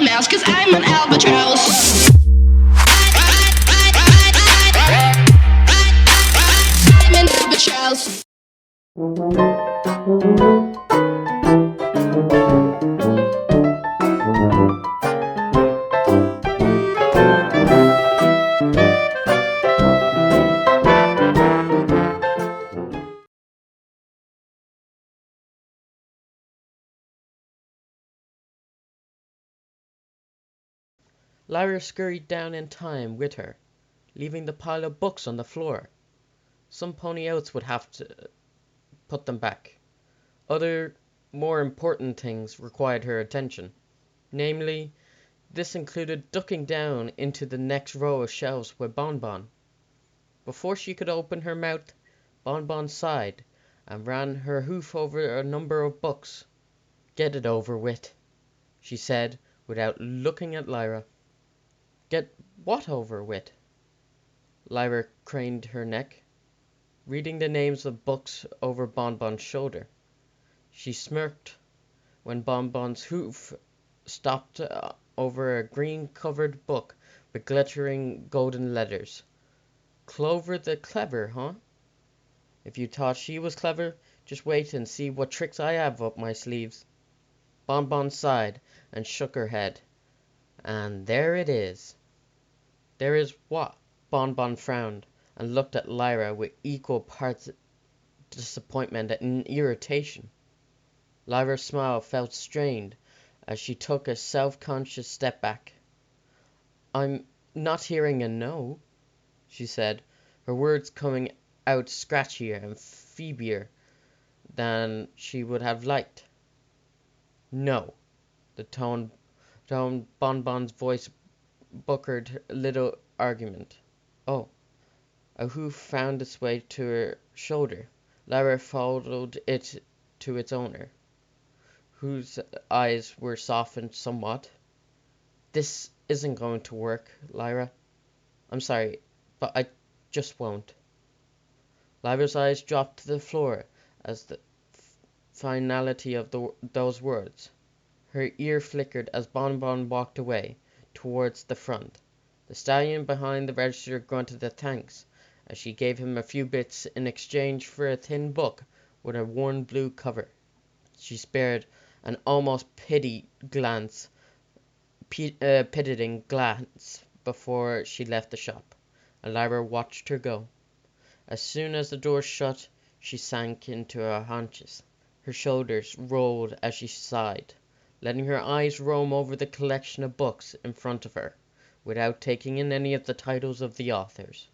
a mouse, cause I'm an albatross. I'm an albatross. Lyra scurried down in time with her, leaving the pile of books on the floor. Some pony else would have to put them back. Other, more important things required her attention. Namely, this included ducking down into the next row of shelves with Bonbon. Before she could open her mouth, Bonbon sighed and ran her hoof over a number of books. "Get it over with," she said, without looking at Lyra. "Get what over with?" Lyra craned her neck, reading the names of books over Bonbon's shoulder. She smirked when Bonbon's hoof stopped over a green-covered book with glittering golden letters. "Clover the Clever, huh? If you thought she was clever, just wait and see what tricks I have up my sleeves." Bonbon sighed and shook her head. "And there it is." "There is what?" Bonbon frowned and looked at Lyra with equal parts disappointment and irritation. Lyra's smile felt strained as she took a self-conscious step back. "I'm not hearing a no," she said, her words coming out scratchier and feeblier than she would have liked. "No." The tone Bonbon's voice buckered little argument. "Oh." A hoof found its way to her shoulder. Lyra followed it to its owner, whose eyes were softened somewhat. "This isn't going to work, Lyra. I'm sorry, but I just won't." Lyra's eyes dropped to the floor as the finality of those words. Her ear flickered as Bonbon walked away towards the front. The stallion behind the register grunted a thanks as she gave him a few bits in exchange for a thin book with a worn blue cover. She spared an almost pitying glance before she left the shop, and Lyra watched her go. As soon as the door shut, she sank into her haunches. Her shoulders rolled as she sighed, letting her eyes roam over the collection of books in front of her, without taking in any of the titles of the authors.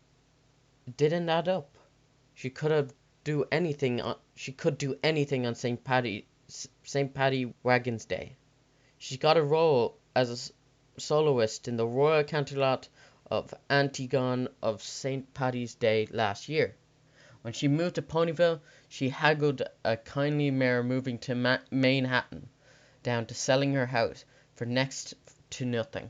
It didn't add up. She could do anything on St. Paddy Wagon's Day. She got a role as a soloist in the Royal Canterlot of Antigone of St. Paddy's Day last year. When she moved to Ponyville, she haggled a kindly mare moving to Manhattan down to selling her house for next to nothing.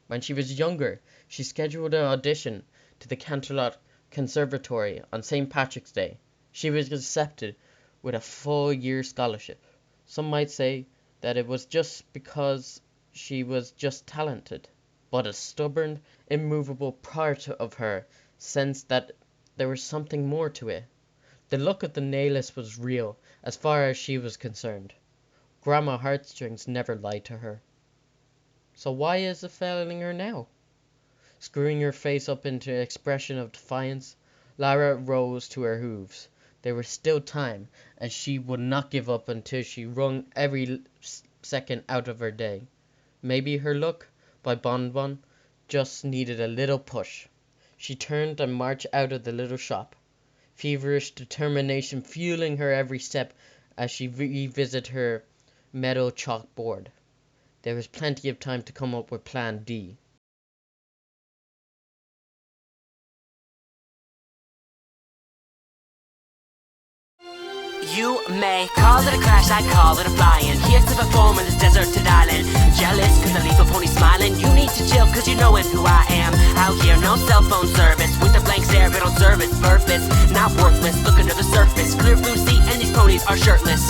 When she was younger, she scheduled an audition to the Canterlot Conservatory on St. Patrick's Day. She was accepted with a full-year scholarship. Some might say that it was just because she was just talented, but a stubborn, immovable part of her sensed that there was something more to it. The look of the nailless was real, as far as she was concerned. Grandma Heartstrings never lied to her. So why is it failing her now? Screwing her face up into an expression of defiance, Lyra rose to her hooves. There was still time, and she would not give up until she wrung every second out of her day. Maybe her look, by Bonbon, just needed a little push. She turned and marched out of the little shop, feverish determination fueling her every step as she revisited her metal chalkboard. There was plenty of time to come up with Plan D. You may call it a crash, I call it a flying. Here to perform in this deserted island. Jealous cause I leave a pony smiling. You need to chill cause you knowin' who I am. Out here, no cell phone service. With a blank stare, it don't serve its purpose. Not worthless, look under the surface. Clear blue sea and these ponies are shirtless.